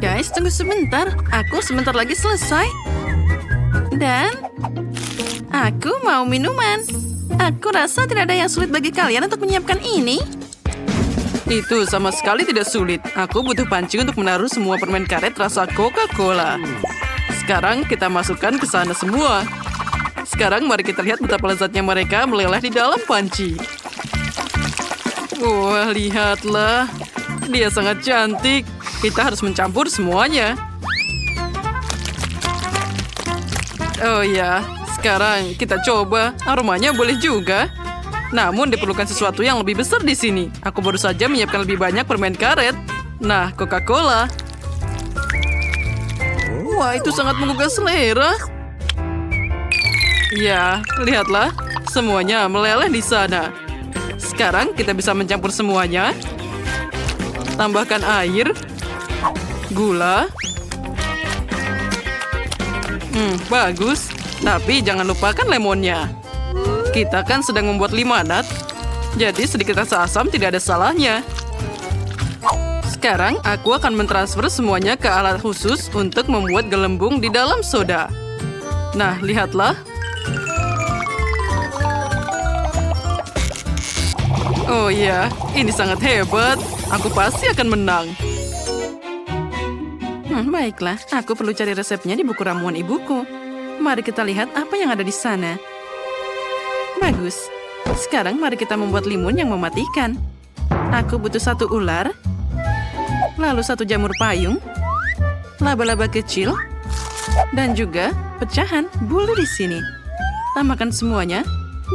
Guys, tunggu sebentar. Aku sebentar lagi selesai. Dan aku mau minuman. Aku rasa tidak ada yang sulit bagi kalian untuk menyiapkan ini. Itu sama sekali tidak sulit. Aku butuh panci untuk menaruh semua permen karet rasa Coca-Cola. Sekarang kita masukkan ke sana semua. Sekarang mari kita lihat betapa lezatnya mereka meleleh di dalam panci. Wah, lihatlah. Dia sangat cantik. Kita harus mencampur semuanya. Oh ya, sekarang kita coba. Aromanya boleh juga. Namun diperlukan sesuatu yang lebih besar di sini. Aku baru saja menyiapkan lebih banyak permen karet. Nah, Coca-Cola. Wah, itu sangat menggugah selera. Ya, lihatlah. Semuanya meleleh di sana. Sekarang kita bisa mencampur semuanya. Tambahkan air. Gula. Bagus. Tapi jangan lupakan lemonnya. Kita kan sedang membuat limonad. Jadi sedikit rasa asam tidak ada salahnya. Sekarang aku akan mentransfer semuanya ke alat khusus untuk membuat gelembung di dalam soda. Nah, lihatlah. Oh iya, ini sangat hebat. Aku pasti akan menang. Baiklah, aku perlu cari resepnya di buku ramuan ibuku. Mari kita lihat apa yang ada di sana. Bagus. Sekarang mari kita membuat limun yang mematikan. Aku butuh 1 ular, lalu 1 jamur payung, laba-laba kecil, dan juga pecahan bulu di sini. Tambahkan semuanya,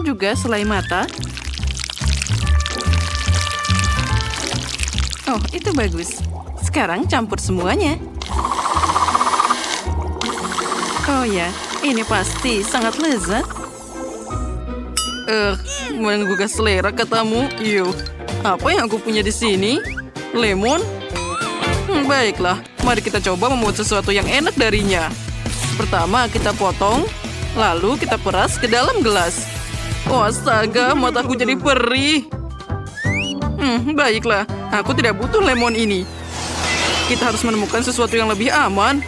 juga selai mata. Oh, itu bagus. Sekarang campur semuanya. Oh ya, ini pasti sangat lezat. Menggugah selera katamu. Yuh, apa yang aku punya di sini? Lemon? Baiklah, mari kita coba membuat sesuatu yang enak darinya. Pertama, kita potong, lalu kita peras ke dalam gelas. Oh, astaga, mataku jadi perih. Baiklah, aku tidak butuh lemon ini. Kita harus menemukan sesuatu yang lebih aman.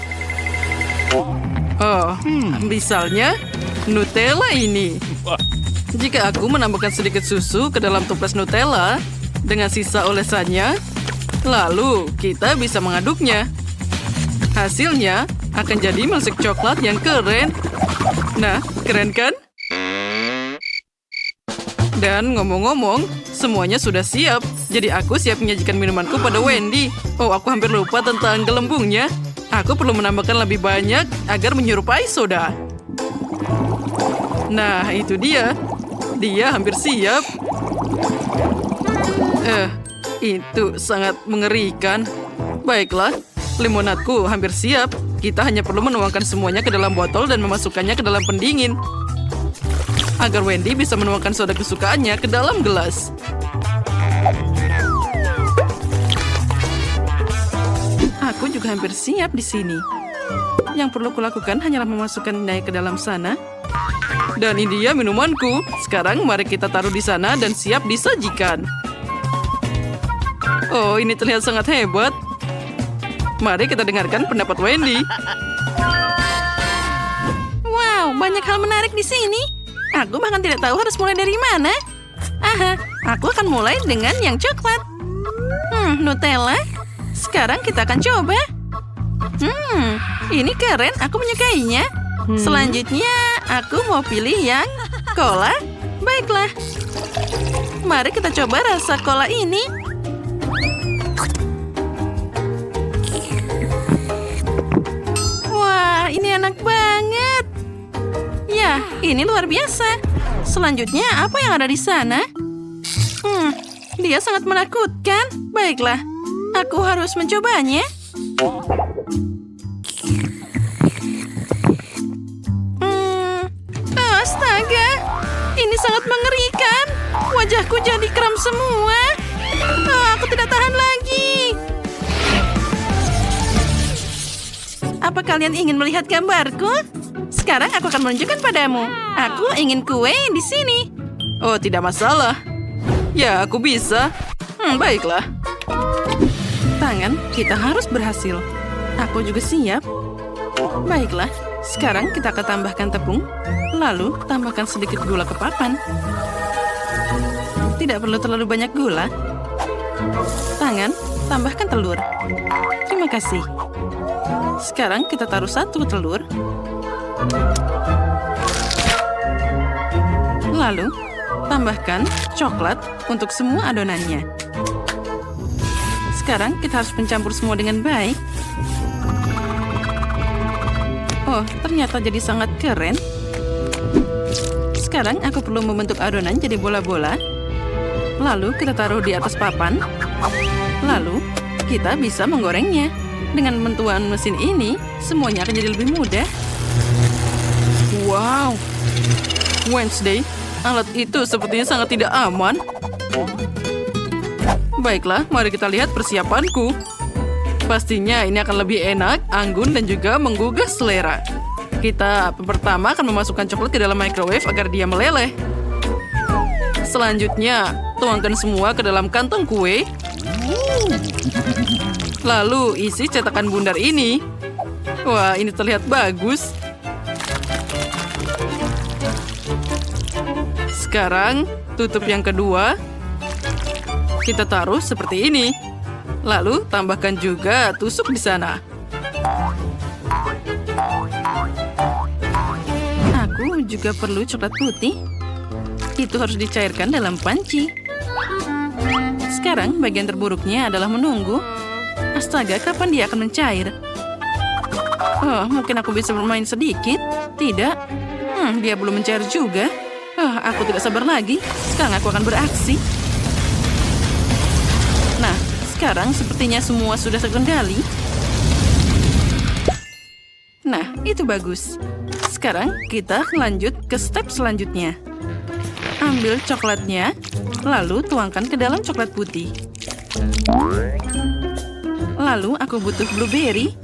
Oh, misalnya Nutella ini. Jika aku menambahkan sedikit susu ke dalam toples Nutella dengan sisa olesannya, lalu kita bisa mengaduknya. Hasilnya akan jadi milkshake coklat yang keren. Nah, keren kan? Dan ngomong-ngomong, semuanya sudah siap. Jadi aku siap menyajikan minumanku pada Wendy. Oh, aku hampir lupa tentang gelembungnya. Aku perlu menambahkan lebih banyak agar menyerupai soda. Nah, itu dia. Dia hampir siap. Itu sangat mengerikan. Baiklah, limonadku hampir siap. Kita hanya perlu menuangkan semuanya ke dalam botol dan memasukkannya ke dalam pendingin. Agar Wendy bisa menuangkan soda kesukaannya ke dalam gelas. Aku juga hampir siap di sini. Yang perlu kulakukan hanyalah memasukkannya ke dalam sana. Dan ini dia minumanku. Sekarang mari kita taruh di sana dan siap disajikan. Oh, ini terlihat sangat hebat. Mari kita dengarkan pendapat Wendy. Wow, banyak hal menarik di sini. Aku bahkan tidak tahu harus mulai dari mana. Aha, aku akan mulai dengan yang coklat. Nutella. Sekarang kita akan coba. Ini keren, aku menyukainya. Selanjutnya, aku mau pilih yang cola. Baiklah. Mari kita coba rasa cola ini. Wah, ini enak banget. Ya, ini luar biasa. Selanjutnya, apa yang ada di sana? Dia sangat menakutkan. Baiklah, aku harus mencobanya. Astaga, ini sangat mengerikan. Wajahku jadi kram semua. Aku tidak tahan lagi. Apa kalian ingin melihat gambarku? Sekarang aku akan menunjukkan padamu. Aku ingin kue di sini. Oh, tidak masalah. Ya, aku bisa. Baiklah. Tangan, kita harus berhasil. Aku juga siap. Baiklah, sekarang kita akan tambahkan tepung. Lalu, tambahkan sedikit gula ke papan. Tidak perlu terlalu banyak gula. Tangan, tambahkan telur. Terima kasih. Sekarang kita taruh 1 telur. Lalu, tambahkan coklat untuk semua adonannya. Sekarang kita harus mencampur semua dengan baik. Oh, ternyata jadi sangat keren. Sekarang aku perlu membentuk adonan jadi bola-bola. Lalu kita taruh di atas papan. Lalu kita bisa menggorengnya. Dengan bantuan mesin ini, semuanya akan jadi lebih mudah. Wow, Wednesday, alat itu sepertinya sangat tidak aman. Baiklah, mari kita lihat persiapanku. Pastinya ini akan lebih enak, anggun, dan juga menggugah selera. Kita pertama akan memasukkan coklat ke dalam microwave agar dia meleleh. Selanjutnya, tuangkan semua ke dalam kantong kue. Lalu isi cetakan bundar ini. Wah, ini terlihat bagus. Sekarang, tutup yang kedua. Kita taruh seperti ini. Lalu, tambahkan juga tusuk di sana. Aku juga perlu coklat putih. Itu harus dicairkan dalam panci. Sekarang, bagian terburuknya adalah menunggu. Astaga, kapan dia akan mencair? Oh, mungkin aku bisa bermain sedikit. Tidak. Dia belum mencair juga. Aku tidak sabar lagi. Sekarang aku akan beraksi. Nah, sekarang sepertinya semua sudah terkendali. Nah, itu bagus. Sekarang kita lanjut ke step selanjutnya. Ambil coklatnya, lalu tuangkan ke dalam coklat putih. Lalu aku butuh blueberry.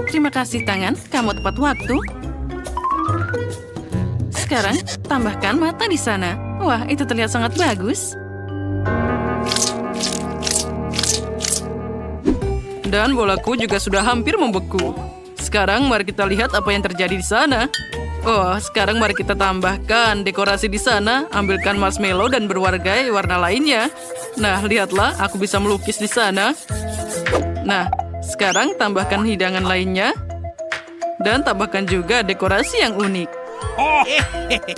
Terima kasih tangan, kamu tepat waktu. Sekarang, tambahkan mata di sana. Wah, itu terlihat sangat bagus. Dan bolaku juga sudah hampir membeku. Sekarang mari kita lihat apa yang terjadi di sana. Oh, sekarang mari kita tambahkan dekorasi di sana. Ambilkan marshmallow dan berbagai warna lainnya. Nah, lihatlah, aku bisa melukis di sana. Nah, sekarang tambahkan hidangan lainnya. Dan tambahkan juga dekorasi yang unik.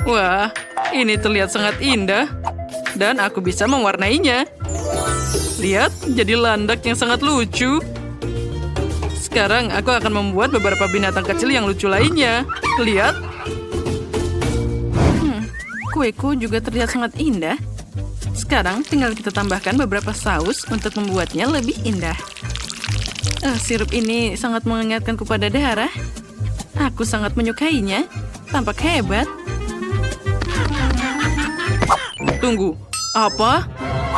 Wah, ini terlihat sangat indah. Dan aku bisa mewarnainya. Lihat, jadi landak yang sangat lucu. Sekarang aku akan membuat beberapa binatang kecil yang lucu lainnya. Lihat. Kueku juga terlihat sangat indah. Sekarang tinggal kita tambahkan beberapa saus untuk membuatnya lebih indah. Sirup ini sangat mengingatkanku pada darah. Aku sangat menyukainya. Tampak hebat. Tunggu, apa?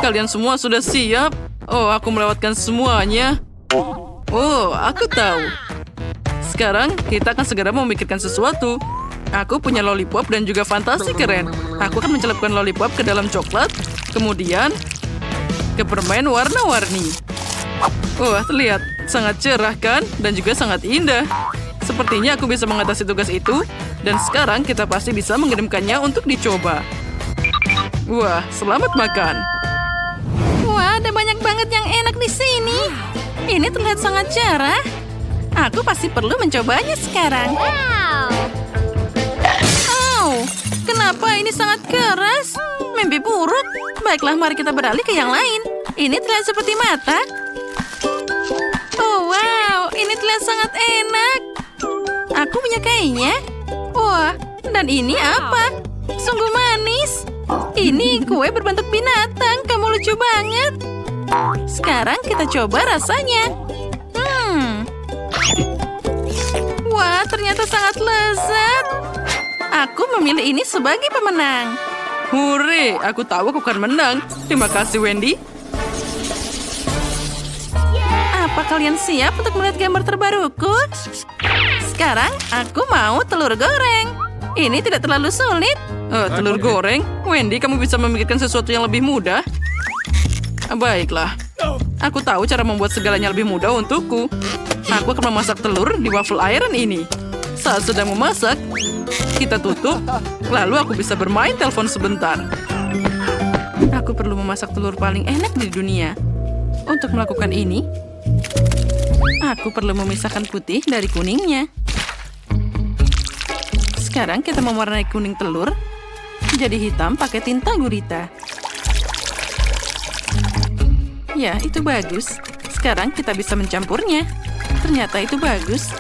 Kalian semua sudah siap? Oh, aku melewatkan semuanya. Oh, aku tahu. Sekarang kita akan segera memikirkan sesuatu. Aku punya lollipop dan juga fantasi keren. Aku akan mencelupkan lollipop ke dalam coklat, kemudian ke permen warna-warni. Wah, terlihat sangat cerah kan? Dan juga sangat indah. Sepertinya aku bisa mengatasi tugas itu. Dan sekarang kita pasti bisa mengirimkannya untuk dicoba. Wah, selamat makan. Wah, ada banyak banget yang enak di sini. Ini terlihat sangat cerah. Aku pasti perlu mencobanya sekarang. Oh, kenapa ini sangat keras? Mimpi buruk. Baiklah, mari kita beralih ke yang lain. Ini terlihat seperti mata. Oh, wow, ini terlihat sangat enak. Aku menyukainya. Wah, dan ini apa? Sungguh manis. Ini kue berbentuk binatang. Kamu lucu banget. Sekarang kita coba rasanya. Wah, ternyata sangat lezat. Aku memilih ini sebagai pemenang. Hore, aku tahu aku akan menang. Terima kasih, Wendy. Apa kalian siap untuk melihat gambar terbaruku? Sekarang aku mau telur goreng. Ini tidak terlalu sulit. Telur goreng? Wendy, kamu bisa memikirkan sesuatu yang lebih mudah. Baiklah. Aku tahu cara membuat segalanya lebih mudah untukku. Aku akan memasak telur di waffle iron ini. Saat sedang memasak, kita tutup, lalu aku bisa bermain telepon sebentar. Aku perlu memasak telur paling enak di dunia. Untuk melakukan ini, aku perlu memisahkan putih dari kuningnya. Sekarang kita mewarnai kuning telur jadi hitam pakai tinta gurita. Ya, itu bagus. Sekarang kita bisa mencampurnya. Ternyata itu bagus.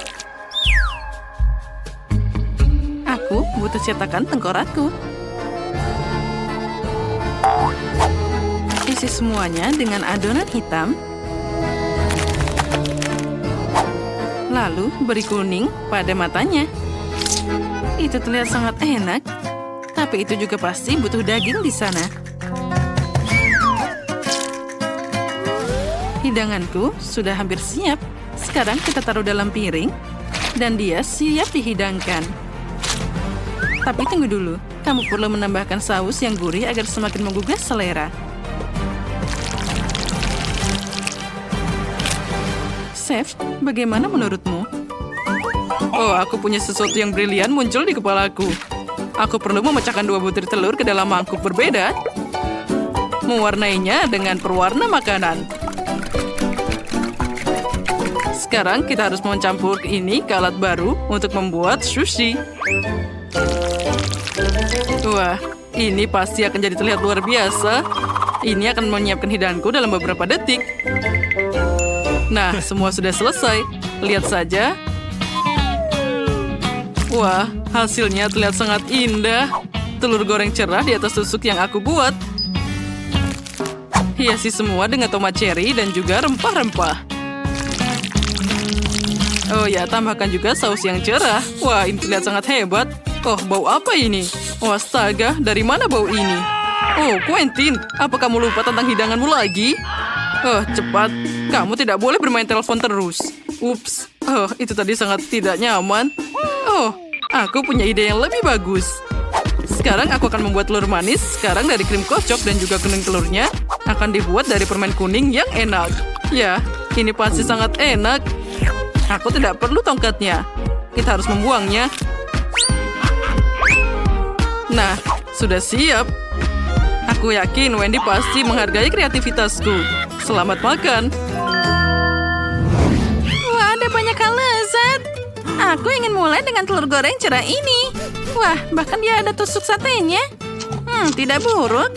Aku butuh cetakan tengkorakku. Isi semuanya dengan adonan hitam. Lalu beri kuning pada matanya. Itu terlihat sangat enak. Tapi itu juga pasti butuh daging di sana. Hidanganku sudah hampir siap. Sekarang kita taruh dalam piring. Dan dia siap dihidangkan. Tapi tunggu dulu. Kamu perlu menambahkan saus yang gurih agar semakin menggugah selera. Chef, bagaimana menurutmu? Oh, aku punya sesuatu yang brilian muncul di kepalaku. Aku perlu memecahkan 2 butir telur ke dalam mangkuk berbeda. Mewarnainya dengan perwarna makanan. Sekarang kita harus mencampur ini ke alat baru untuk membuat sushi. Wah, ini pasti akan jadi terlihat luar biasa. Ini akan menyiapkan hidanganku dalam beberapa detik. Nah, semua sudah selesai. Lihat saja. Wah, hasilnya terlihat sangat indah. Telur goreng cerah di atas tusuk yang aku buat. Hiasi semua dengan tomat cherry dan juga rempah-rempah. Oh ya, tambahkan juga saus yang cerah. Wah, ini terlihat sangat hebat. Oh, bau apa ini? Oh, astaga, dari mana bau ini? Oh, Quentin, apa kamu lupa tentang hidanganmu lagi? Oh, cepat. Kamu tidak boleh bermain telepon terus. Ups. Oh, itu tadi sangat tidak nyaman. Oh, aku punya ide yang lebih bagus. Sekarang aku akan membuat telur manis. Sekarang dari krim kocok dan juga kuning telurnya akan dibuat dari permen kuning yang enak. Ya, ini pasti sangat enak. Aku tidak perlu tongkatnya. Kita harus membuangnya. Nah, sudah siap. Aku yakin Wendy pasti menghargai kreativitasku. Selamat makan. Wah, ada banyak hal lezat. Aku ingin mulai dengan telur goreng cerah ini. Wah, bahkan dia ada tusuk satenya. Tidak buruk.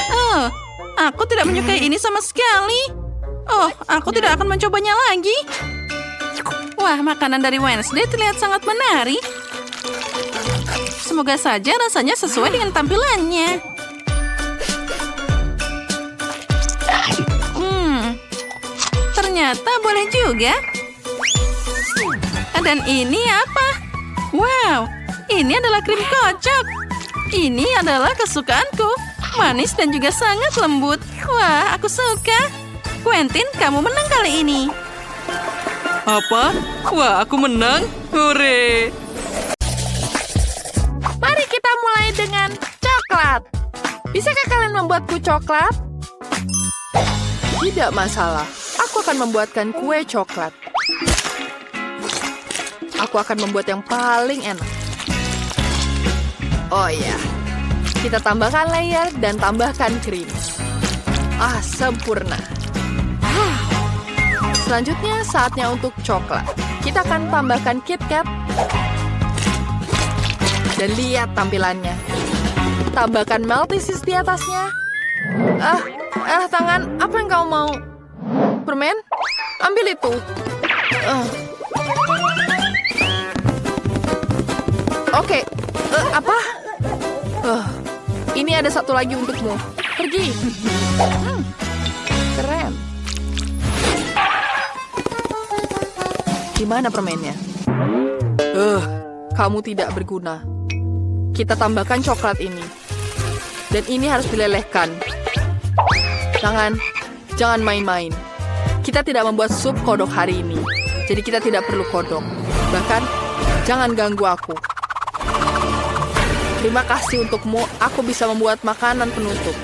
Oh, aku tidak menyukai ini sama sekali. Oh, aku tidak akan mencobanya lagi. Wah, makanan dari Wednesday terlihat sangat menarik. Semoga saja rasanya sesuai dengan tampilannya. Ternyata boleh juga. Dan ini apa? Wow, ini adalah krim kocok. Ini adalah kesukaanku. Manis dan juga sangat lembut. Wah, aku suka. Quentin, kamu menang kali ini. Apa? Wah, aku menang. Hore! Mari kita mulai dengan coklat. Bisakah kalian membuatku coklat? Tidak masalah. Aku akan membuatkan kue coklat. Aku akan membuat yang paling enak. Oh iya. Kita tambahkan layer dan tambahkan krim. Ah, sempurna. Selanjutnya saatnya untuk coklat. Kita akan tambahkan KitKat. Dan lihat tampilannya. Tambahkan Maltesers di atasnya. Tangan, apa yang kau mau? Permen? Ambil itu. Oke. Apa? Ini ada satu lagi untukmu. Pergi. Keren. Di mana permennya? Kamu tidak berguna. Kita tambahkan coklat ini. Dan ini harus dilelehkan. Jangan main-main. Kita tidak membuat sup kodok hari ini. Jadi kita tidak perlu kodok. Bahkan, jangan ganggu aku. Terima kasih untukmu, aku bisa membuat makanan penutup.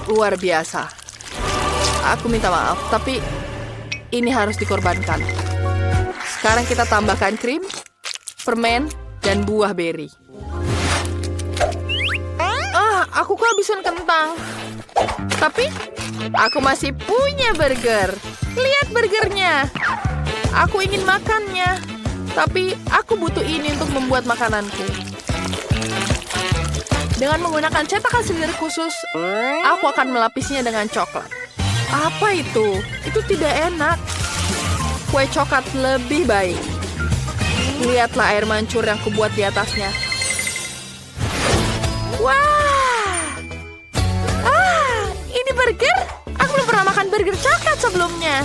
Luar biasa. Aku minta maaf, tapi ini harus dikorbankan. Sekarang kita tambahkan krim, permen, dan buah beri. Aku kehabisan kentang. Tapi aku masih punya burger. Lihat burgernya. Aku ingin makannya. Tapi aku butuh ini untuk membuat makananku. Dengan menggunakan cetakan sendiri khusus, aku akan melapisnya dengan coklat. Apa itu? Itu tidak enak. Kue coklat lebih baik. Lihatlah air mancur yang kubuat di atasnya. Wah! Ini burger? Aku belum pernah makan burger coklat sebelumnya.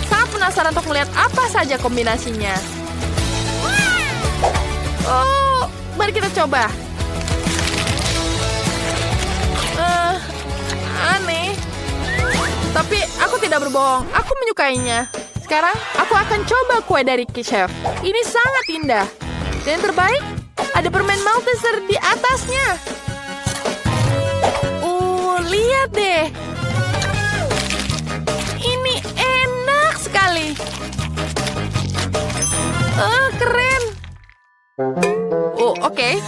Sangat penasaran untuk melihat apa saja kombinasinya. Oh, mari kita coba. Aneh. Tapi aku tidak berbohong. Aku menyukainya. Sekarang aku akan coba kue dari chef. Ini sangat indah. Dan yang terbaik, ada permen Malteser di atasnya. Lihat deh. Ini enak sekali. Keren. Oke.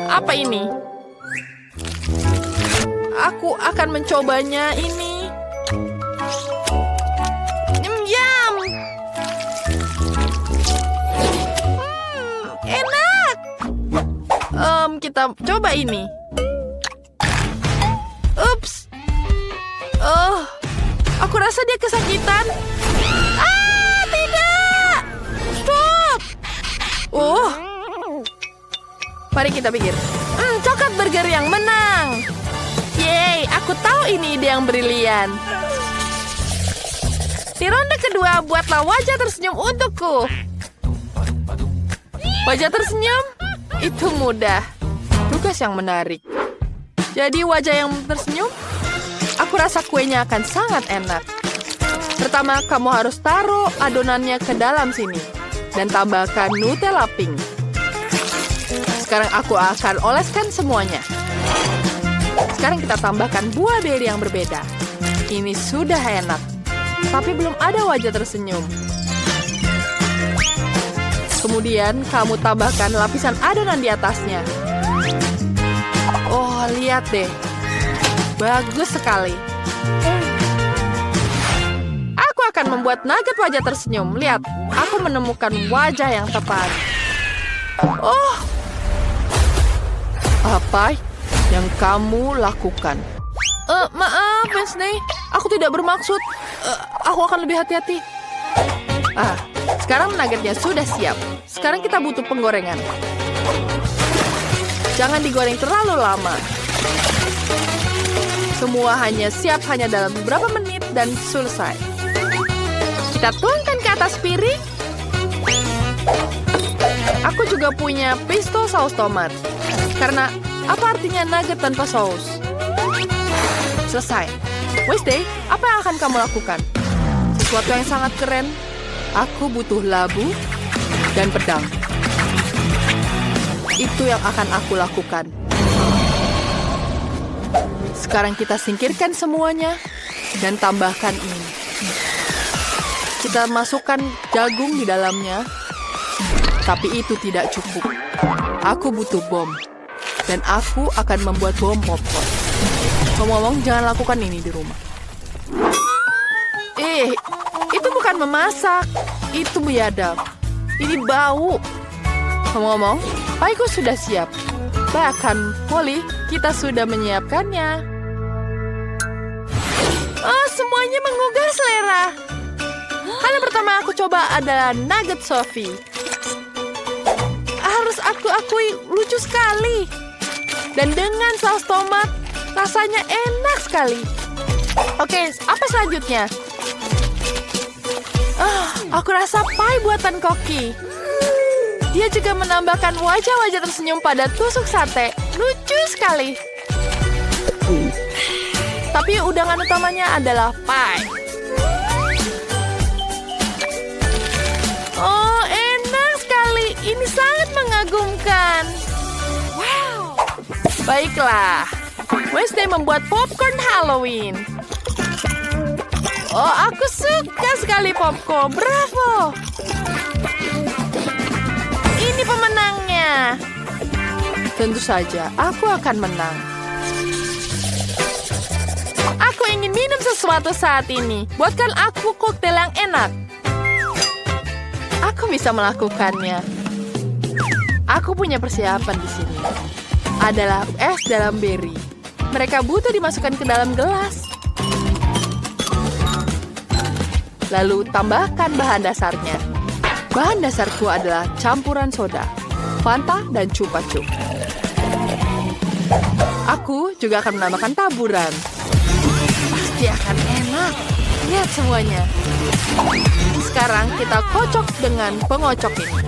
Apa ini? Aku akan mencobanya ini. Yum. Enak. Kita coba ini. Ups. Aku rasa dia kesakitan. Tidak. Stop. Mari kita pikir. Coklat burger yang menang. Yeay, aku tahu ini ide yang brilian. Di ronde kedua, buatlah wajah tersenyum untukku. Wajah tersenyum? Itu mudah. Tugas yang menarik. Jadi wajah yang tersenyum, aku rasa kuenya akan sangat enak. Pertama, kamu harus taruh adonannya ke dalam sini. Dan tambahkan Nutella pink. Sekarang aku akan oleskan semuanya. Sekarang kita tambahkan buah beri yang berbeda. Ini sudah enak. Tapi belum ada wajah tersenyum. Kemudian kamu tambahkan lapisan adonan di atasnya. Lihat deh. Bagus sekali. Aku akan membuat nugget wajah tersenyum. Lihat, aku menemukan wajah yang tepat. Apa yang kamu lakukan? Maaf, Wednesday. Aku tidak bermaksud. Aku akan lebih hati-hati. Sekarang nuggetnya sudah siap. Sekarang kita butuh penggorengan. Jangan digoreng terlalu lama. Semua siap hanya dalam beberapa menit dan selesai. Kita tuangkan ke atas piring. Aku juga punya pesto saus tomat. Karena apa artinya nugget tanpa saus? Selesai. Wednesday, apa yang akan kamu lakukan? Sesuatu yang sangat keren. Aku butuh labu dan pedang. Itu yang akan aku lakukan. Sekarang kita singkirkan semuanya dan tambahkan ini. Kita masukkan jagung di dalamnya. Tapi itu tidak cukup. Aku butuh bom. Dan aku akan membuat bom popcorn. Ngomong-ngomong, jangan lakukan ini di rumah. Itu bukan memasak. Itu biadab. Ini bau. Ngomong-ngomong, paiku sudah siap. Bahkan, Polly, kita sudah menyiapkannya. Semuanya menggugah selera. Hal yang pertama aku coba adalah nugget Sophie. Harus aku akui, lucu sekali. Dan dengan saus tomat, rasanya enak sekali. Oke, apa selanjutnya? Aku rasa pie buatan Koki. Dia juga menambahkan wajah-wajah tersenyum pada tusuk sate. Lucu sekali. Tapi undangan utamanya adalah pie. Enak sekali. Ini sangat mengagumkan. Wow. Baiklah. Wednesday membuat popcorn Halloween. Oh, aku suka sekali popcorn. Bravo! Ini pemenangnya. Tentu saja, aku akan menang. Aku ingin minum sesuatu saat ini. Buatkan aku koktail yang enak. Aku bisa melakukannya. Aku punya persiapan di sini. Adalah es dalam beri. Mereka butuh dimasukkan ke dalam gelas. Lalu tambahkan bahan dasarnya. Bahan dasarku adalah campuran soda, Fanta, dan Chupa Chups. Aku juga akan menambahkan taburan. Pasti akan enak. Lihat semuanya. Sekarang kita kocok dengan pengocok ini.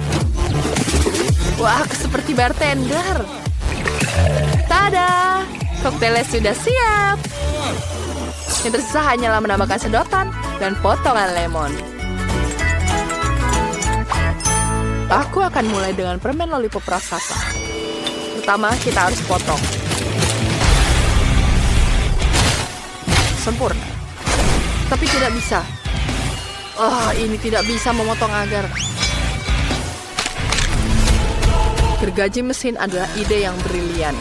Wah, aku seperti bartender. Tada! Koktailnya sudah siap. Yang tersisa hanyalah menambahkan sedotan dan potongan lemon. Aku akan mulai dengan permen lollipop raksasa. Pertama, kita harus potong. Sempurna. Tapi tidak bisa. Oh, ini tidak bisa memotong agar. Gergaji mesin adalah ide yang brilian.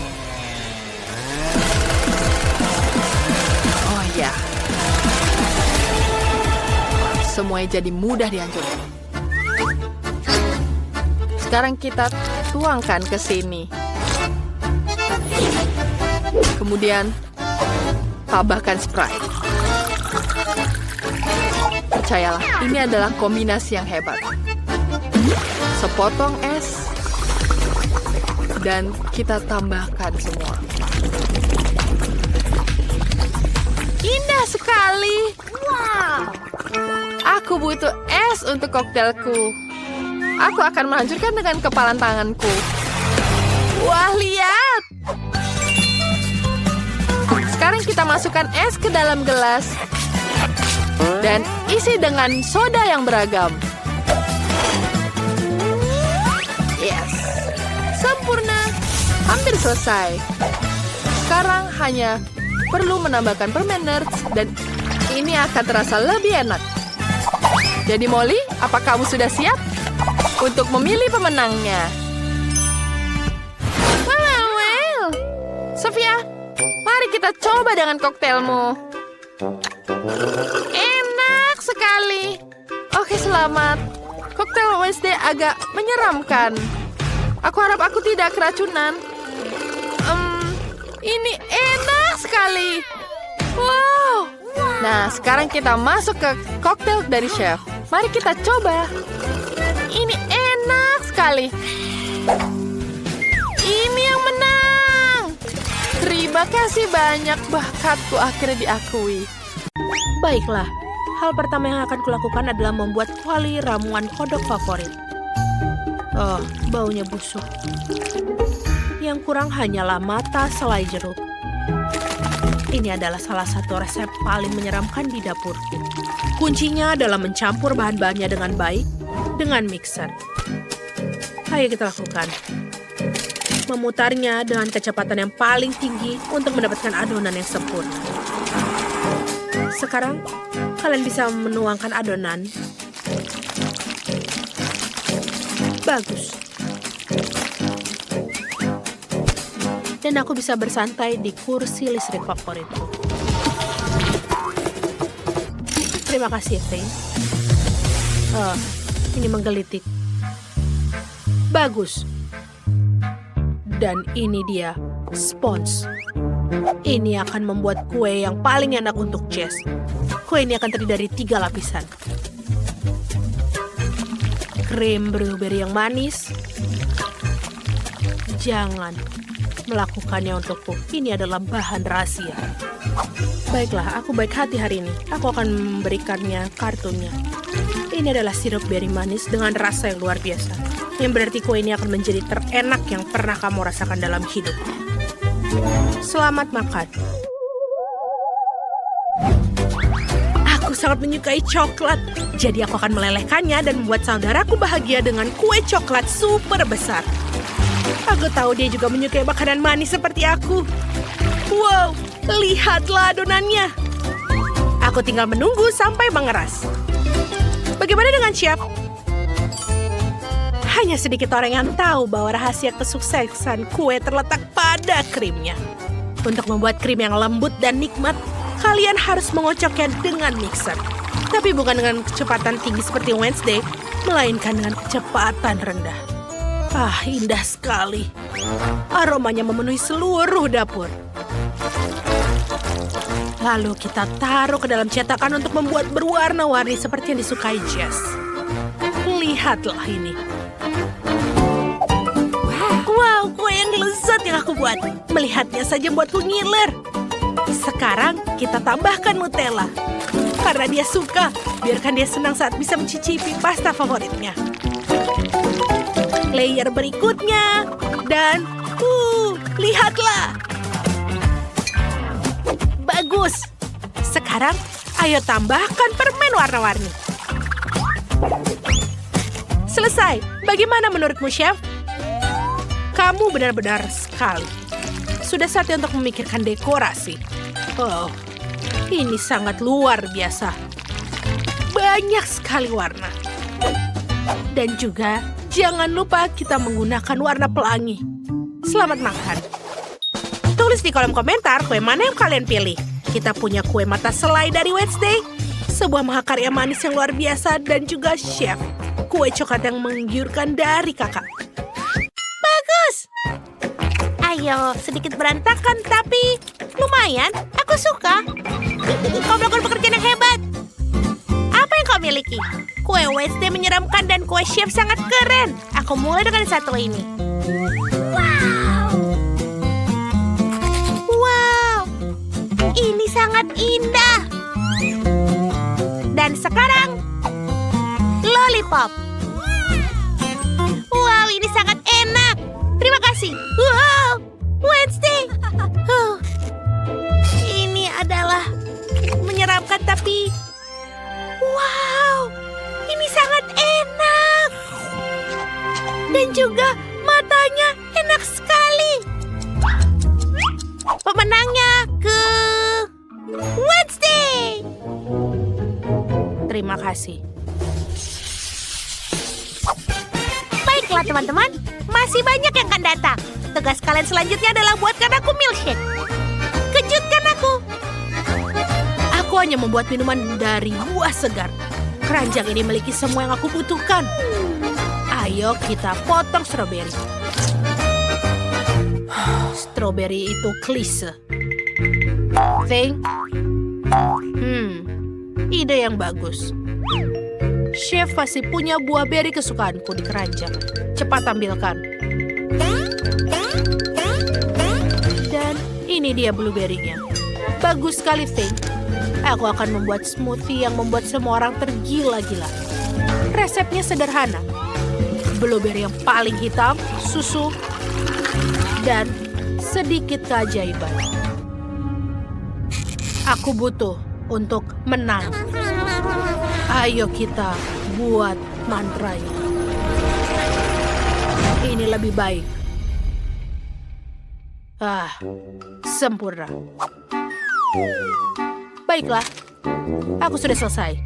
Oh ya. Semuanya jadi mudah dihancurkan. Sekarang kita tuangkan ke sini. Kemudian tambahkan Sprite. Percayalah, ini adalah kombinasi yang hebat. Sepotong es dan kita tambahkan semua. Indah sekali. Wow. Aku butuh es untuk koktailku. Aku akan menghancurkan dengan kepalan tanganku. Wah, lihat! Sekarang kita masukkan es ke dalam gelas. Dan isi dengan soda yang beragam. Yes! Sempurna! Hampir selesai. Sekarang hanya perlu menambahkan permen nerds dan ini akan terasa lebih enak. Jadi Molly, apa kamu sudah siap untuk memilih pemenangnya? Well. Sofia, mari kita coba dengan koktailmu. Enak sekali. Oke, selamat. Koktail Wednesday agak menyeramkan. Aku harap aku tidak keracunan. Ini enak sekali. Wow. Nah, sekarang kita masuk ke koktail dari chef. Mari kita coba. Ini enak sekali. Ini yang menang. Terima kasih banyak, bakatku akhirnya diakui. Baiklah, hal pertama yang akan kulakukan adalah membuat kuali ramuan kodok favorit. Oh, baunya busuk. Yang kurang hanyalah mata selai jeruk. Ini adalah salah satu resep paling menyeramkan di dapurku. Kuncinya adalah mencampur bahan-bahannya dengan baik dengan mixer. Ayo kita lakukan. Memutarnya dengan kecepatan yang paling tinggi untuk mendapatkan adonan yang sempurna. Sekarang, kalian bisa menuangkan adonan. Bagus. Dan aku bisa bersantai di kursi listrik favoritku. Terima kasih, Faye. Oh, ini menggelitik. Bagus. Dan ini dia, spons. Ini akan membuat kue yang paling enak untuk Jess. Kue ini akan terdiri dari 3 lapisan. Krim blueberry yang manis. Jangan melakukannya untukku. Ini adalah bahan rahasia. Baiklah, aku baik hati hari ini. Aku akan memberikannya kartunya. Ini adalah sirup beri manis dengan rasa yang luar biasa. Yang berarti kue ini akan menjadi terenak yang pernah kamu rasakan dalam hidup. Selamat makan. Aku sangat menyukai coklat. Jadi aku akan melelehkannya dan membuat saudaraku bahagia dengan kue coklat super besar. Aku tahu dia juga menyukai makanan manis seperti aku. Wow, lihatlah adonannya. Aku Aku tinggal menunggu sampai mengeras. Bagaimana dengan chef? Hanya sedikit orang yang tahu bahwa rahasia kesuksesan kue terletak pada krimnya. Untuk membuat krim yang lembut dan nikmat, kalian harus mengocoknya dengan mixer. Tapi bukan dengan kecepatan tinggi seperti Wednesday, melainkan dengan kecepatan rendah. Ah, indah sekali. Aromanya memenuhi seluruh dapur. Lalu kita taruh ke dalam cetakan untuk membuat berwarna-warni seperti yang disukai Jess. Lihatlah ini. Wow, kue yang lezat yang aku buat. Melihatnya saja buatku ngiler. Sekarang kita tambahkan Nutella. Karena dia suka, biarkan dia senang saat bisa mencicipi pasta favoritnya. Layer berikutnya. Dan, lihatlah. Bagus. Sekarang, ayo tambahkan permen warna-warni. Selesai. Bagaimana menurutmu, Chef? Kamu benar-benar sekali. Sudah saatnya untuk memikirkan dekorasi. Oh, ini sangat luar biasa. Banyak sekali warna. Dan juga, jangan lupa kita menggunakan warna pelangi. Selamat makan. Tulis di kolom komentar kue mana yang kalian pilih. Kita punya kue mata selai dari Wednesday, sebuah mahakarya manis yang luar biasa, dan juga Chef, kue coklat yang menggiurkan dari kakak. Bagus! Ayo, sedikit berantakan, tapi lumayan, aku suka. Kau melakukan pekerjaan yang hebat. Apa yang kau miliki? Kue Wednesday menyeramkan dan kue Chef sangat keren. Aku mulai dengan satu ini. Wow, ini sangat indah. Dan sekarang, lollipop. Wow, ini sangat enak. Terima kasih. Wow, Wednesday. Ini adalah menyeramkan tapi... Wow, ini sangat enak. Dan juga matanya enak sekali. Pemenangnya ke Wednesday. Terima kasih. Baiklah teman-teman, masih banyak yang akan datang. Tugas kalian selanjutnya adalah buatkan aku milkshake. Kejutkan aku. Aku hanya membuat minuman dari buah segar. Keranjang ini memiliki semua yang aku butuhkan. Ayo kita potong stroberi. Stroberi itu klise. Think? Ide yang bagus. Chef pasti punya buah beri kesukaanku di keranjang. Cepat tampilkan. Dan ini dia blueberry-nya. Bagus sekali, Think. Aku akan membuat smoothie yang membuat semua orang tergila-gila. Resepnya sederhana. Blueberry yang paling hitam, susu, dan sedikit keajaiban. Aku butuh untuk menang. Ayo kita buat mantranya. Ini lebih baik. Sempurna. Baiklah, aku sudah selesai.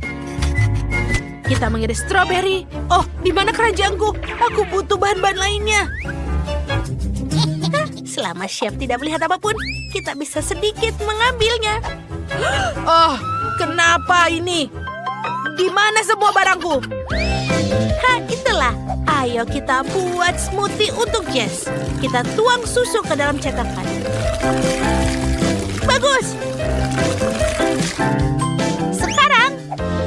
Kita mengiris stroberi. Oh, di mana keranjangku? Aku butuh bahan-bahan lainnya. Selama chef tidak melihat apapun, kita bisa sedikit mengambilnya. Oh, kenapa ini? Di mana semua barangku? Itulah. Ayo kita buat smoothie untuk Jess. Kita tuang susu ke dalam cetakan. Bagus. Sekarang,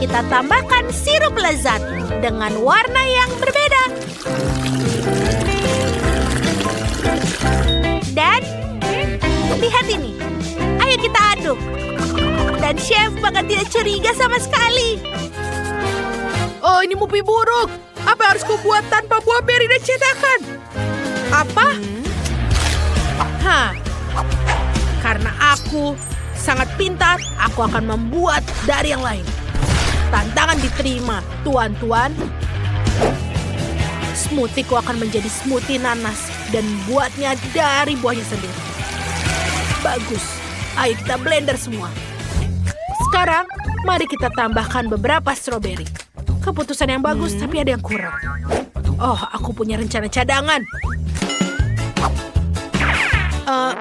kita tambahkan sirup lezat dengan warna yang berbeda. Dan, lihat ini. Ayo kita aduk. Dan chef bahkan tidak curiga sama sekali. Oh, ini mimpi buruk. Apa yang harus kubuat tanpa buah beri dan cetakan? Apa? Karena aku sangat pintar, aku akan membuat dari yang lain. Tantangan diterima, tuan-tuan. Smoothie-ku akan menjadi smoothie nanas dan buatnya dari buahnya sendiri. Bagus. Ayo kita blender semua. Sekarang, Mari kita tambahkan beberapa stroberi. Keputusan yang bagus, tapi ada yang kurang. Oh, aku punya rencana cadangan.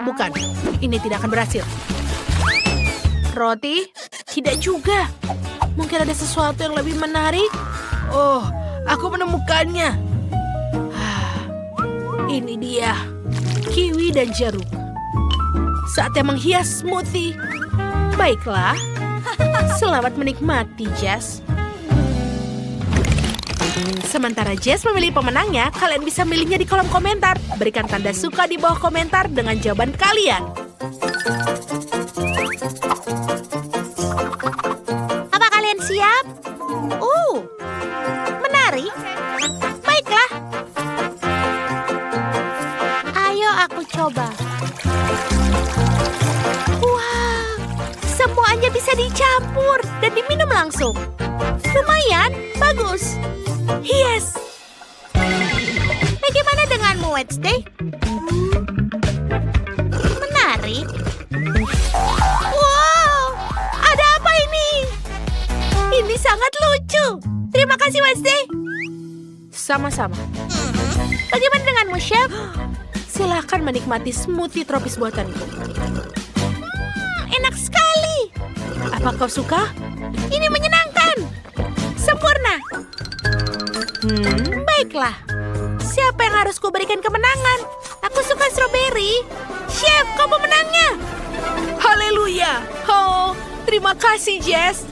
Bukan. Ini tidak akan berhasil. Roti? Tidak juga. Mungkin ada sesuatu yang lebih menarik. Oh, aku menemukannya. Ini dia. Kiwi dan jeruk. Saatnya menghias smoothie. Baiklah. Selamat menikmati, Jess. Sementara Jess memilih pemenangnya, kalian bisa milihnya di kolom komentar. Berikan tanda suka di bawah komentar dengan jawaban kalian. Apa kalian siap? Menarik. Baiklah. Ayo aku coba. Wow, semuanya bisa dicampur dan diminum langsung. Lumayan, bagus. Yes. Bagaimana denganmu, Wednesday? Menarik. Wow, ada apa ini? Ini sangat lucu. Terima kasih, Wednesday. Sama-sama. Bagaimana denganmu, Chef? Silahkan menikmati smoothie tropis buatanku. Enak sekali. Apa kau suka? Ini menyenangkan. Sempurna. Baiklah. Siapa yang harus kuberikan kemenangan? Aku suka stroberi. Chef, kau pemenangnya. Haleluya. Oh, terima kasih, Jess.